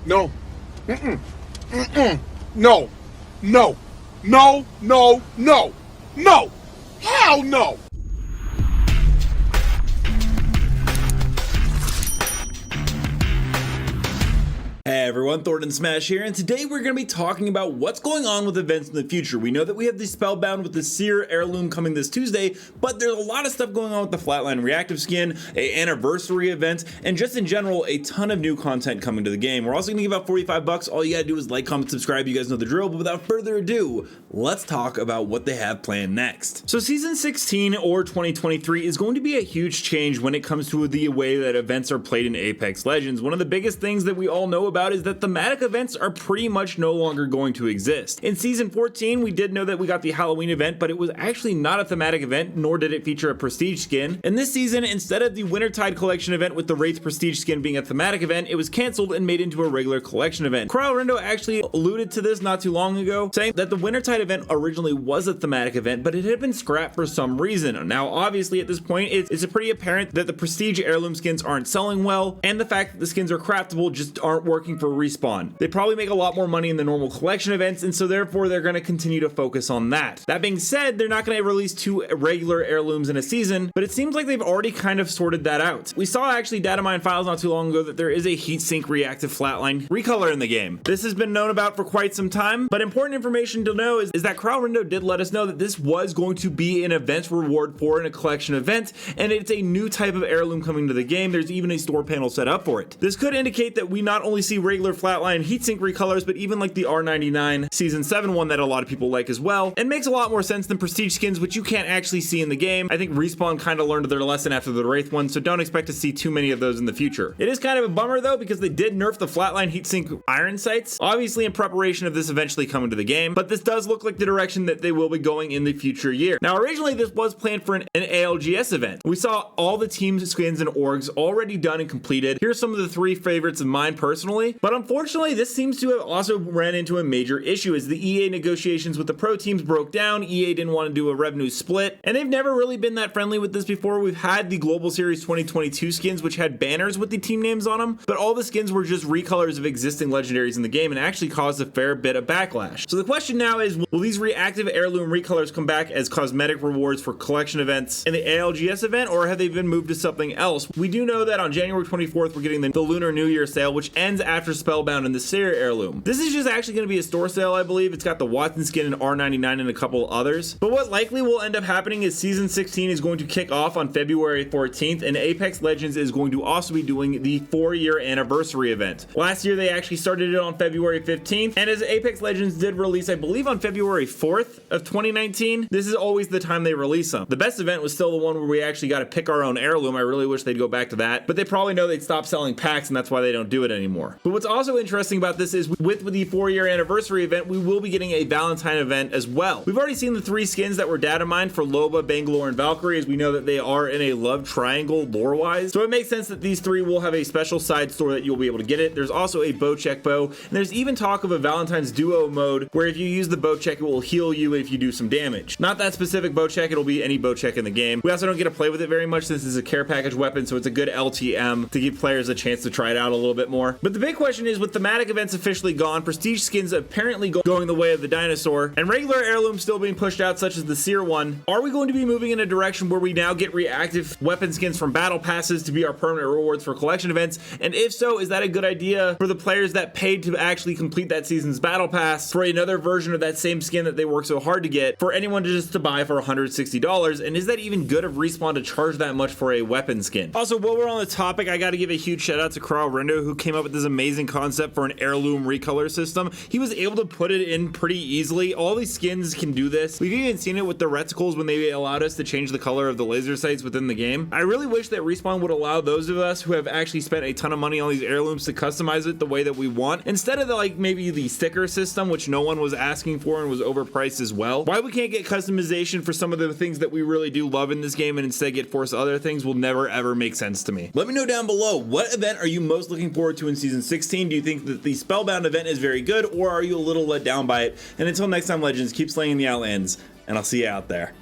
No. Mm-mm. Mm-mm. No. No. No. No. No. No. Hell no. Hey everyone, Thordan Smash here, and today we're going to be talking about what's going on with events in the future. We know that we have the Spellbound with the Seer Heirloom coming this Tuesday, but there's a lot of stuff going on with the Flatline Reactive Skin, an anniversary event, and just in general, a ton of new content coming to the game. We're also going to give out 45 bucks. All you gotta do is like, comment, subscribe. You guys know the drill, but without further ado, let's talk about what they have planned next. So Season 16 or 2023 is going to be a huge change when it comes to the way that events are played in Apex Legends. One of the biggest things that we all know about is that thematic events are pretty much no longer going to exist. In Season 14, we did know that we got the Halloween event, but it was actually not a thematic event, nor did it feature a prestige skin. And this season, instead of the Wintertide collection event with the Wraith Prestige Skin being a thematic event, it was canceled and made into a regular collection event. Kralrindo actually alluded to this not too long ago, saying that the Wintertide event originally was a thematic event, but it had been scrapped for some reason. Now, obviously, at this point, it's pretty apparent that the prestige heirloom skins aren't selling well, and the fact that the skins are craftable just aren't working for Respawn. They probably make a lot more money in the normal collection events, and so therefore they're going to continue to focus on that. That being said, they're not going to release 2 regular heirlooms in a season, but it seems like they've already kind of sorted that out. We saw actually Datamine files not too long ago that there is a heatsink reactive flatline recolor in the game. This has been known about for quite some time, but important information to know is that Kralrindo did let us know that this was going to be an event reward for a collection event, and it's a new type of heirloom coming to the game. There's even a store panel set up for it. This could indicate that we not only see regular Flatline Heatsink Recolors, but even like the R99 Season 7 one that a lot of people like as well, and makes a lot more sense than prestige skins, which you can't actually see in the game. I think Respawn kind of learned their lesson after the Wraith one, so don't expect to see too many of those in the future. It is kind of a bummer though, because they did nerf the Flatline Heatsink iron sights, obviously in preparation of this eventually coming to the game, but this does look like the direction that they will be going in the future year. Now, originally this was planned for an ALGS event. We saw all the team skins and orgs already done and completed. Here's some of the 3 favorites of mine personally, but unfortunately this seems to have also ran into a major issue as the EA negotiations with the pro teams broke down. EA didn't want to do a revenue split, and they've never really been that friendly with this before. We've had the Global Series 2022 skins which had banners with the team names on them, but all the skins were just recolors of existing legendaries in the game and actually caused a fair bit of backlash. So the question now is, will these reactive heirloom recolors come back as cosmetic rewards for collection events in the ALGS event, or have they been moved to something else? We do know that on January 24th we're getting the Lunar New Year sale, which ends after Spellbound and the Seer Heirloom. This is just actually going to be a store sale, I believe. It's got the Watson skin and R99 and a couple others. But what likely will end up happening is Season 16 is going to kick off on February 14th, and Apex Legends is going to also be doing the 4-year anniversary event. Last year they actually started it on February 15th, and as Apex Legends did release, I believe on February 4th of 2019, this is always the time they release them. The best event was still the one where we actually got to pick our own heirloom. I really wish they'd go back to that, but they probably know they'd stop selling packs, and that's why they don't do it anymore. But what's also interesting about this is with the 4-year anniversary event, we will be getting a Valentine event as well. We've already seen the 3 skins that were data mined for Loba, Bangalore, and Valkyrie, as we know that they are in a love triangle lore-wise. So it makes sense that these 3 will have a special side store that you'll be able to get it. There's also a bow check bow, and there's even talk of a Valentine's duo mode where if you use the bow check, it will heal you if you do some damage. Not that specific bow check, it'll be any bow check in the game. We also don't get to play with it very much since this is a care package weapon, so it's a good LTM to give players a chance to try it out a little bit more. But the big question is, with thematic events officially gone, prestige skins apparently going the way of the dinosaur, and regular heirlooms still being pushed out, such as the Seer one, are we going to be moving in a direction where we now get reactive weapon skins from battle passes to be our permanent rewards for collection events? And if so, is that a good idea for the players that paid to actually complete that season's battle pass for another version of that same skin that they worked so hard to get, for anyone to just to buy for $160? And is that even good of Respawn to charge that much for a weapon skin? Also, while we're on the topic, I got to give a huge shout out to Kralrindo, who came up with this amazing concept for an heirloom recolor system. He was able to put it in pretty easily. All these skins can do this. We've even seen it with the reticles when they allowed us to change the color of the laser sights within the game. I really wish that Respawn would allow those of us who have actually spent a ton of money on these heirlooms to customize it the way that we want, instead of maybe the sticker system, which no one was asking for and was overpriced as well. Why we can't get customization for some of the things that we really do love in this game and instead get forced other things will never ever make sense to me. Let me know down below, what event are you most looking forward to in Season 16? Do you think that the Spellbound event is very good, or are you a little let down by it? And until next time, Legends, keep slaying the Outlands, and I'll see you out there.